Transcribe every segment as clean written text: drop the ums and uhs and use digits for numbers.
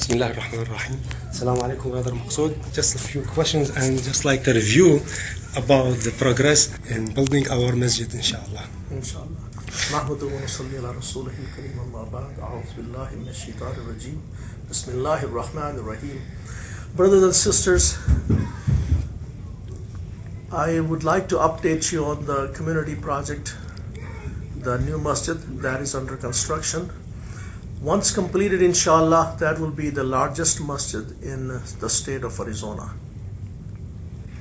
Bismillah ar-Rahman ar-Rahim. Assalamu alaikum, brother Maqsood. Just a few questions and just like the review about the progress in building our masjid, inshallah. Inshallah. نحمده ونصلي على رسوله الكريم أما بعد أعوذ بالله من الشيطان الرجيم بسم الله الرحمن الرحيم. Brothers and sisters, I would like to update you on the community project, the new masjid that is under construction. Once completed, inshallah, that will be the largest masjid in the state of Arizona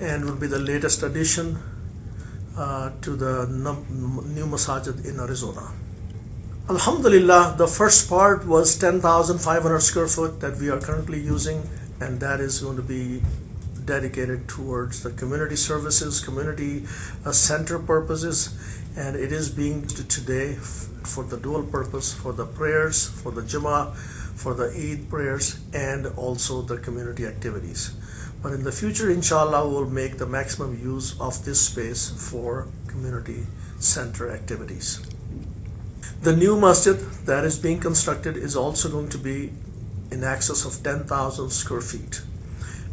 and will be the latest addition to the new masajid in Arizona. Alhamdulillah, the first part was 10,500 square foot that we are currently using, and that is going to be dedicated towards the community services, community center purposes, and it is being used today for the dual purpose, for the prayers, for the Jummah, for the Eid prayers, and also the community activities. But in the future, inshallah, we'll make the maximum use of this space for community center activities. The new masjid that is being constructed is also going to be in excess of 10,000 square feet,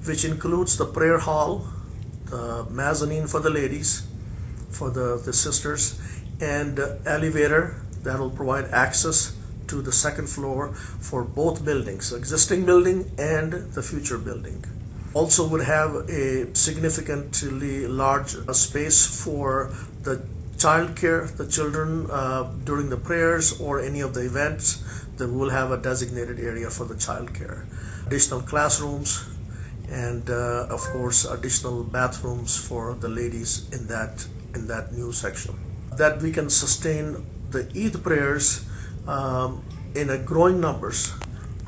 which includes the prayer hall, the mezzanine for the ladies, for the sisters, and elevator that will provide access to the second floor for both buildings, existing building and the future building. Also would have a significantly large space for the child care, the children during the prayers or any of the events, that will have a designated area for the child care. Additional classrooms, and of course additional bathrooms for the ladies in that new section. That we can sustain the Eid prayers in a growing numbers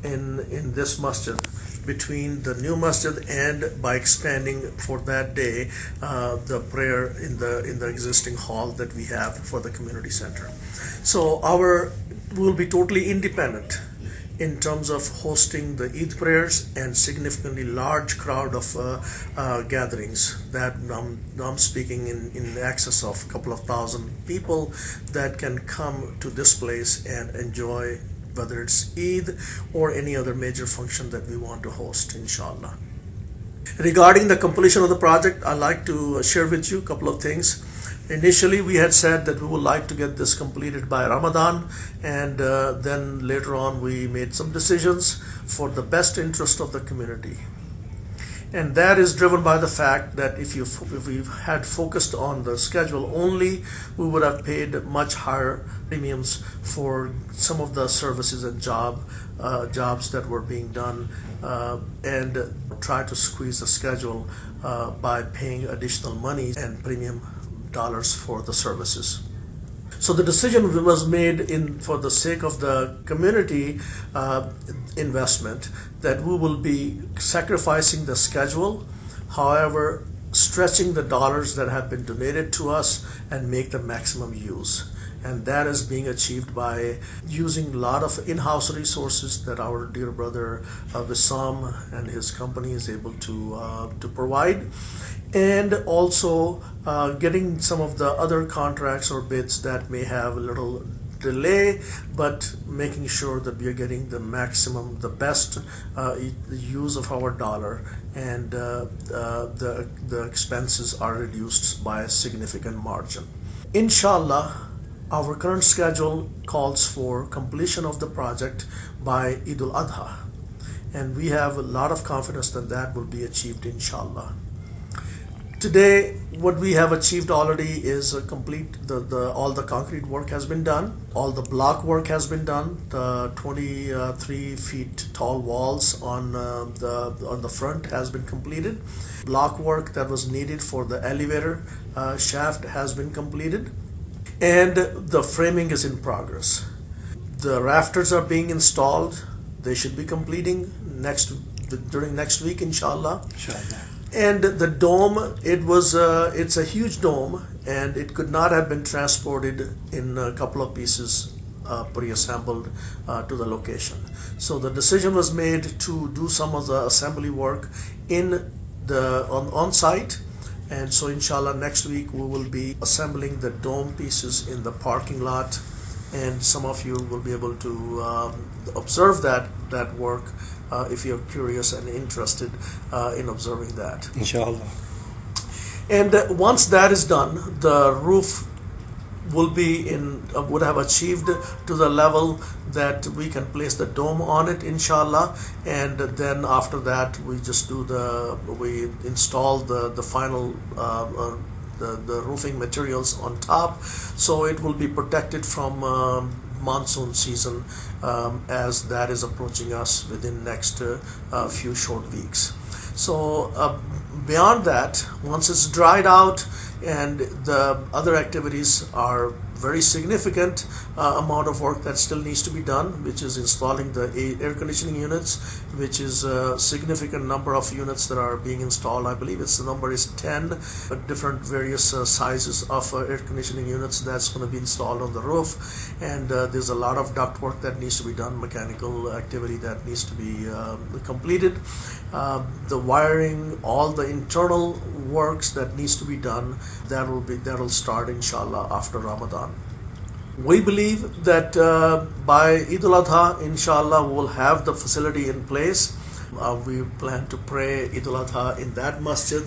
in this masjid, between the new masjid and by expanding for that day the prayer in the existing hall that we have for the community center. So we'll be totally independent in terms of hosting the Eid prayers and significantly large crowd of gatherings that I'm speaking in excess of a couple of thousand people that can come to this place and enjoy, whether it's Eid or any other major function that we want to host, inshallah. Regarding the completion of the project, I'd like to share with you a couple of things. Initially, we had said that we would like to get this completed by Ramadan, and then later on we made some decisions for the best interest of the community. And that is driven by the fact that if we had focused on the schedule only, we would have paid much higher premiums for some of the services and jobs that were being done, and try to squeeze the schedule by paying additional money and premium dollars for the services. So the decision was made for the sake of the community investment that we will be sacrificing the schedule, however stretching the dollars that have been donated to us and make the maximum use. And that is being achieved by using a lot of in-house resources that our dear brother Wissam and his company is able to provide, and also getting some of the other contracts or bids that may have a little delay, but making sure that we are getting the maximum, the best use of our dollar, and the expenses are reduced by a significant margin. Inshallah, our current schedule calls for completion of the project by Eid al-Adha, and we have a lot of confidence that will be achieved, inshallah. Today, what we have achieved already is complete. All the concrete work has been done. All the block work has been done. The 23 feet tall walls on the front has been completed. Block work that was needed for the elevator shaft has been completed, and the framing is in progress. The rafters are being installed. They should be completing during next week, inshallah. And the dome, it's a huge dome, and it could not have been transported in a couple of pieces pre-assembled to the location. So the decision was made to do some of the assembly work on site, And so inshallah next week we will be assembling the dome pieces in the parking lot and some of you will be able to observe that work if you're curious and interested in observing that. Inshallah. And once that is done, the roof will be would have achieved to the level that we can place the dome on it, inshallah. And then after that, we just we install the final the roofing materials on top, so it will be protected from monsoon season as that is approaching us within next few short weeks. So beyond that, once it's dried out and the other activities are very significant amount of work that still needs to be done, which is installing the air conditioning units, which is a significant number of units that are being installed. I believe the number is 10 different various sizes of air conditioning units that's going to be installed on the roof. And there's a lot of duct work that needs to be done, mechanical activity that needs to be completed. The wiring, all the internal works that needs to be done, that will start inshallah after Ramadan. We believe that by Eid al-Adha, inshallah, we'll have the facility in place. We plan to pray Eid al-Adha in that masjid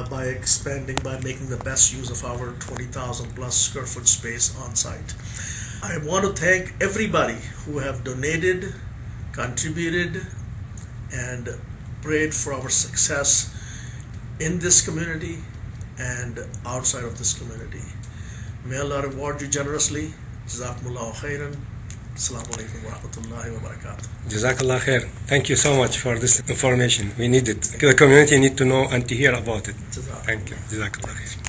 by making the best use of our 20,000 plus square foot space on site. I want to thank everybody who have donated, contributed, and prayed for our success in this community and outside of this community. May Allah reward you generously. Jazakumullahu khairan. Assalamu alaikum wa rahmatullahi wa barakatuh. Jazakallah khair. Thank you so much for this information. We need it. The community need to know and to hear about it. Thank you. Jazakallah khair.